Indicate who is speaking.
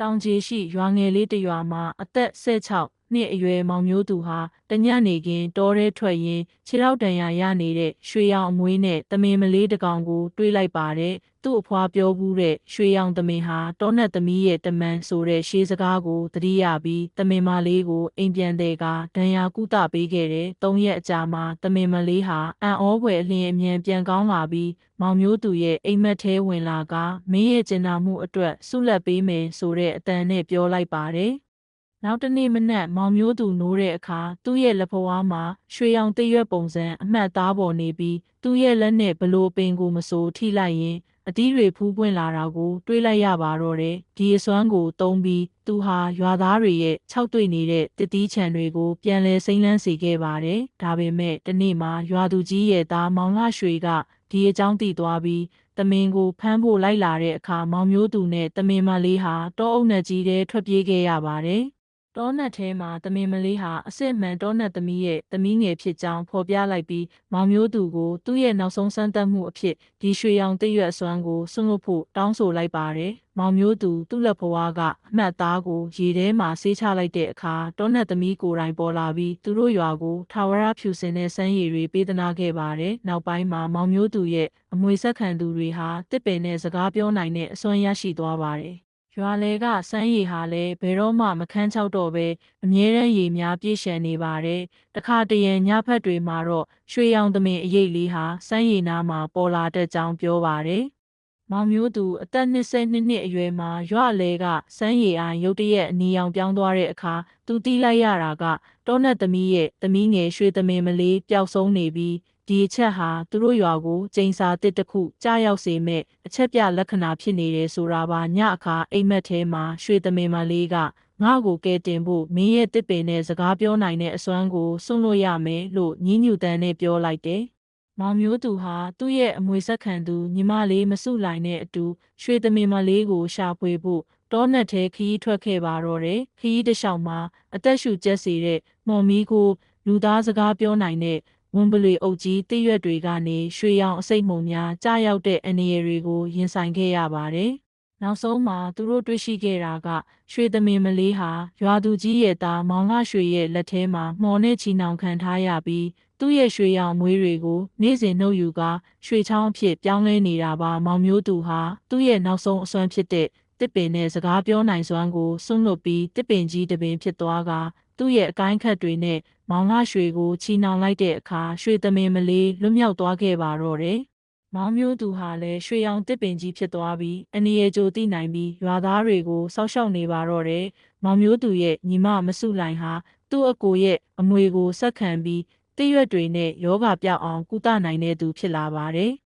Speaker 1: တောင်ကြီးရှိရွာငယ်လေးတစ်ရွာမှာအသက်16နှစ်အရွယ်မောင်မျိုးသူဟာတညနေခင်းတောထဲထွက်ရင်းခြေထောက်ဒဏ်ရာရနေတဲ့ရွှေရောင်အမွှေးနဲ့သမင်မလေးတစ်ကောင်ကိုတွေးလိုက်ပါတယ်။သူ့အဖွားပြောဘူးတဲ့ရွှေရောင်သမင်ဟာတောနတ်သမီးရဲ့တမန်ဆိုတဲ့ရှေးစကားကိုသတိရပြီးသမင်မလေးကိုအိမ်ပြန်တဲ့ကဒဏ်ရာကုသပေးခဲ့တဲ့3 ရက်အကြာမှာသမင်မလေးဟာအံ့ဩဖွယ်အလျင်အမြန်ပြန်ကောင်းလာပြီးမောင်မျိုးသူရဲ့အိမ်မက်ထဲဝင်လာကမင်းရဲ့ကျင်နာမှုအတွက်ဆုလက်ပေးမယ်ဆိုတဲ့အတန်နဲ့ပြောလိုက်ပါတယ်။နောက်တနေ့မနက်မောင်မျိုးသူနိုးတဲ့အခါသူ့ရဲ့လက်ဖွားမှာရွှေရောင်တရွက်ပုံစံအမှတ်သားပေါ်နေပြီးသူ့ရဲ့လက်နဲ့ဘလို့ပင်ကိုမဆိုထိလိုက်ရင်အသီးတွေဖူးပွင့်လာတာကိုတွေးလိုက်ရပါတော့တယ်။ဒီအစွမ်းကိုသုံးပြီးသူဟာရွာသားတွေရဲ့ခြောက်တွေ့နေတဲ့တတိချံတွေကိုပြန်လဲစိမ့်လန်းစေခဲ့ပါတယ်။ဒါပေမဲ့တနေ့မှာရွာသူကြီးရဲ့သားမောင်လှရွှေကဒီအကြောင်းသိသွားပြီးသမင်ကိုဖမ်းဖို့လိုက်လာတဲ့အခါမောင်မျိုးသူနဲ့သမင်မလေးဟာတောအုပ်နက်ကြီးထဲထွက်ပြေးခဲ့ရပါတယ်။တောနက်ထဲမှာသမင်မလေးဟာအစစ်မှန်တောနက်သမီးရဲ့သမီးငယ်ဖြစ်ကြောင်းဖော်ပြလိုက်ပြီးမောင်မျိုးသူကိုသူ့ရဲ့နောက်ဆုံးစမ်းသပ်မှုအဖြစ်ဒီရွှေရောင်တရွက်အစွမ်းကိုဆွန့်လွတ်ဖို့တောင်းဆိုလိုက်ပါတယ်။မောင်မျိုးသူသူ့လက်ဖွားကအမှတ်သားကိုရေထဲမှာဆေးချလိုက်တဲ့အခါတောနက်သမီးကိုယ်တိုင်ပေါ်လာပြီးသူတို့ရွာကိုထာဝရဖြူစင်တဲ့စမ်းရည်တွေပေးသနာခဲ့ပါတယ်။နောက်ပိုင်းမှာမောင်မျိုးသူရဲ့အမွေဆက်ခံသူတွေဟာတစ်ပင်နဲ့စကားပြောနိုင်တဲ့အစွမ်းရရှိသွားပါတယ်။ရွာလေကစမ်းရည်ဟာလည်းဘယ်တော့မှမခန်းချောက်တော့ပဲအမြဲတမ်းရေများပြည့်ရှံနေပါတယ်။တခါတရံညဖက်တွေမှာတော့ရွှေရောင်သမင်အရေးလေးဟာစမ်းရည်နားမှာပေါ်လာတတ်ကြောင်းပြောပါတယ်။မောင်မျိုးသူအသက်22နှစ်အရွယ်မှာရွာလေကစမ်းရည်အိုင်ရုတ်တရက်အနီရောင်ပြောင်းသွားတဲ့အခါသူတီးလိုက်ရတာကတောနတ်သမီးရဲ့သမီးငယ်ရွှေသမင်မလေးပျောက်ဆုံးနေပြီးဒီအချက်ဟာသူတို့ရွာကိုကျိန်စာတစ်တစ်ခုကြားရောက်စေမဲ့အချက်ပြလက္ခဏာဖြစ်နေတယ်ဆိုတာပါညအခါအိမ်မက်ထဲမှာရွှေသမင်မလေးကငါ့ကိုကဲတင်ဖို့မင်းရဲ့တစ်ပင်နဲ့စကားပြောနိုင်တဲ့အစွမ်းကိုစွန့်လွတ်ရမယ်လို့ညှဉ်းညူတမ်းနဲ့ပြောလိုက်တယ်။မောင်မျိုးသူဟာသူ့ရဲ့အမွေဆက်ခံသူညီမလေးမစုလိုက်နဲ့အတူရွှေသမင်မလေးကိုရှာဖွေဖို့တောနက်ထဲခရီးထွက်ခဲ့ပါတော့တယ်။ခရီးတစ်လျှောက်မှာအသက်ရှူကျက်စေတဲ့မော်မီကိုလူသားစကားပြောနိုင်တဲ့ဝန်ပလွေအုပ်ကြီးတရွက်တွေကနေရွှေရောင်အစိတ်မှုန်များကြားရောက်တဲ့အန္တရာယ်တွေကိုရင်ဆိုင်ခဲ့ရပါတယ်။နောက်ဆုံးမှာသူတို့တွေ့ရှိခဲ့တာကရွှေသမင်မလေးဟာရွာသူကြီးရဲ့သားမောင်လှရွှေရဲ့လက်ထဲမှာမှော်နဲ့ချီနှောင်ခံထားရပြီးသူ့ရဲ့ရွှေရောင်မွေးတွေကိုနေ့စဉ်နှုတ်ယူကာရွှေချောင်းအဖြစ်ပြောင်းလဲနေတာပါမောင်မျိုးသူဟာသူ့ရဲ့နောက်ဆုံးအစွမ်းဖြစ်တဲ့တစ်ပင်နဲ့စကားပြောနိုင်စွမ်းကိုစွန့်လွတ်ပြီးတစ်ပင်ကြီးတစ်ပင်ဖြစ်သွားကသူ့ရဲ့အကိုင်းခတ်တွေနဲ့မောင်လှရွှေကိုချီနှောင်လိုက်တဲ့အခါရွှေသမင်မလေးလွတ်မြောက်သွားခဲ့ပါတော့တယ်။မောင်မျိုးသူဟာလည်းရွှေရောင်တစ်ပင်ကြီးဖြစ်သွားပြီးအန္တရာယ်ကြိုသိနိုင်ပြီးရွာသားတွေကိုစောက်ရှောက်နေပါတော့တယ်။မောင်မျိုးသူရဲ့ညီမမစုလိုင်ဟာသူ့အကိုရဲ့အမွေကိုဆက်ခံပြီးတရွက်တွေနဲ့ယောဂပြောက်အောင်ကုသနိုင်တဲ့သူဖြစ်လာပါတယ်။